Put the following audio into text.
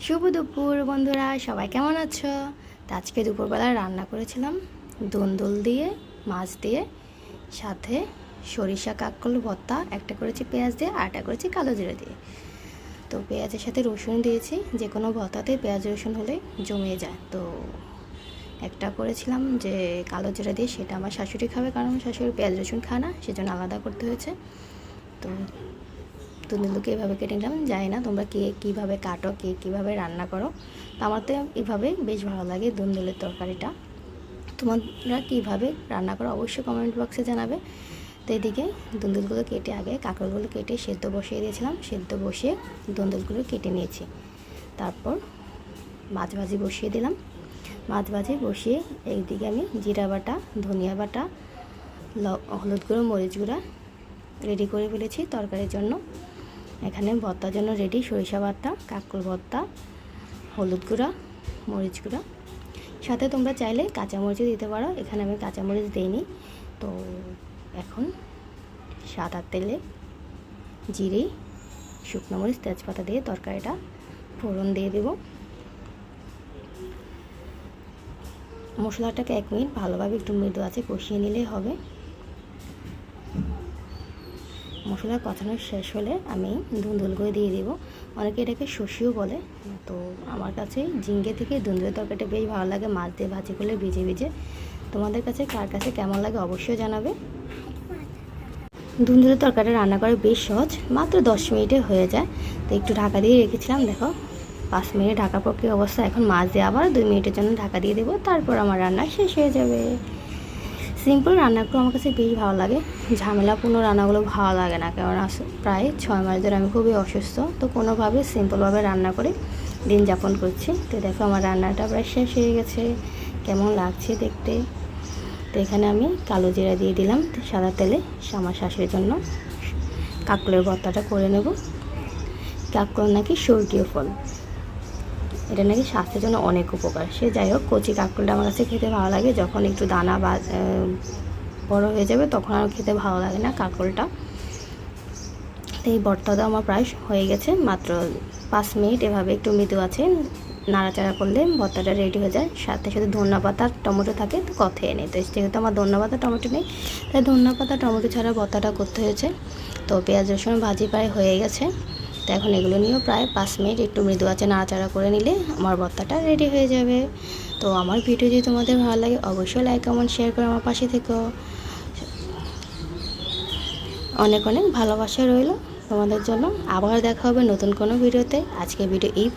শুভ দুপুর বন্ধুরা, সবাই কেমন আছো? তো আজকে দুপুরবেলা রান্না করেছিলাম দুন্দুল দিয়ে, মাছ দিয়ে, সাথে সরিষা কাঁকরোল ভর্তা। একটা করেছি পেঁয়াজ দিয়ে, আরটা করেছি কালো জিরা দিয়ে। তো পেঁয়াজের সাথে রসুন দিয়েছি, যে কোনো ভর্তাতে পেঁয়াজ রসুন হলে জমে যায়। তো একটা করেছিলাম যে কালো জিরা দিয়ে, সেটা আমার শাশুড়ি খাবে, কারণ আমার শাশুড়ি পেঁয়াজ রসুন খায় না, সেজন্য আলাদা করতে হয়েছে। তো দুন্দুলকে এভাবে কেটে নিলাম। জানি না তোমরা কে কীভাবে কাটো, কে কীভাবে রান্না করো। তো আমার তো এভাবে বেশ ভালো লাগে দুন্দুলের তরকারিটা। তোমরা কীভাবে রান্না করো অবশ্যই কমেন্ট বক্সে জানাবে। তো এদিকে দুন্দুলগুলো কেটে আগে কাঁকরোলগুলো কেটে সেদ্ধ বসিয়ে দিয়েছিলাম। সেদ্ধ বসিয়ে দুন্দুলগুলো কেটে নিয়েছি। তারপর মাছ ভাজি বসিয়ে দিলাম। মাছ ভাজি বসিয়ে এইদিকে আমি জিরা বাটা, ধনিয়া বাটা, হলুদ গুঁড়ো, মরিচ গুঁড়া রেডি করে ফেলেছি তরকারির জন্য। এখানে ভর্তার জন্য রেডি সরিষা বাটা, কাঁকরোল ভর্তা, হলুদ গুঁড়া, মরিচ গুঁড়া। সাথে তোমরা চাইলে কাঁচামরিচও দিতে পারো, এখানে আমি কাঁচামরিচ দিইনি। তো এখন সাদা তেলে জিরে, শুকনো মরিচ, তেজপাতা দিয়ে তরকারিটা ফোড়ন দিয়ে দেব। মশলাটাকে 1 মিনিট ভালোভাবে একটু মৃদু আছে কষিয়ে নিলেই হবে। মশলা কষানো শেষ হলে আমি দুন্দুলগুলো দিয়ে দেবো। অনেকে এটাকে শশিও বলে। তো আমার কাছে ঝিঙ্গে থেকে দুন্দুলের তরকারিটা বেশ ভালো লাগে, মাছ দিয়ে ভাজি করলে ভিজে ভিজে। তোমাদের কাছে কার কাছে কেমন লাগে অবশ্যই জানাবে। দুন্দুলের তরকারিটা রান্না করা বেশ সহজ, মাত্র 10 মিনিটে হয়ে যায়। তো একটু ঢাকা দিয়ে রেখেছিলাম, দেখো 5 মিনিট ঢাকা পক্ষে অবস্থা। এখন মাছ দিয়ে আবার 2 মিনিটের জন্য ঢাকা দিয়ে দেবো, তারপর আমার রান্না শেষ হয়ে যাবে। সিম্পল রান্নাগুলো আমার কাছে বেশ ভালো লাগে, ঝামেলাপূর্ণ রান্নাগুলো ভালো লাগে না, কারণ প্রায় 6 মাস ধরে আমি খুবই অসুস্থ। তো কোনোভাবে সিম্পলভাবে রান্না করে দিন যাপন করছি। তো দেখো আমার রান্নাটা প্রায় শেষ হয়ে গেছে, কেমন লাগছে দেখতে। তো এখানে আমি কালো জিরা দিয়ে দিলাম সাদা তেলে, আমার শাশুড়ির জন্য কাঁকরোলের ভর্তাটা করে নেব। কাঁকরোল নাকি স্বর্গীয় ফল, এটা নাকি স্বাস্থ্যের জন্য অনেক উপকার। সে যাই হোক, কচি কাঁকরোলটা আমার কাছে খেতে ভালো লাগে। যখন একটু দানা বা বড় হয়ে যাবে তখন আর খেতে ভালো লাগে না কাঁকরোলটা। তো এই ভর্তাটা আমার প্রায় হয়ে গেছে, মাত্র 5 মিনিট এভাবে একটু মৃদু আছে নাড়াচাড়া করলে ভর্তাটা রেডি হয়ে যায়। সাথে সাথে ধনিয়া পাতা, টমেটো থাকে তো কথাই নেই। তো যেহেতু আমার ধনিয়া পাতা টমেটো নেই, তাই ধনিয়া পাতা টমেটো ছাড়া ভর্তাটা করতে হয়েছে। তো পেঁয়াজ রসুন ভাজি প্রায় হয়ে গেছে। তো এখন এগুলো নিয়েও প্রায় 5 মিনিট একটু মৃদু আছে নাড়াচাড়া করে নিলে আমার ভর্তাটা রেডি হয়ে যাবে। তো আমার ভিডিও যদি তোমাদের ভালো লাগে অবশ্যই লাইক, কমেন্ট, শেয়ার করে আমার পাশে থেকো। অনেক অনেক ভালোবাসা রইল তোমাদের জন্য। আবার দেখা হবে নতুন কোনো ভিডিওতে। আজকে ভিডিও এই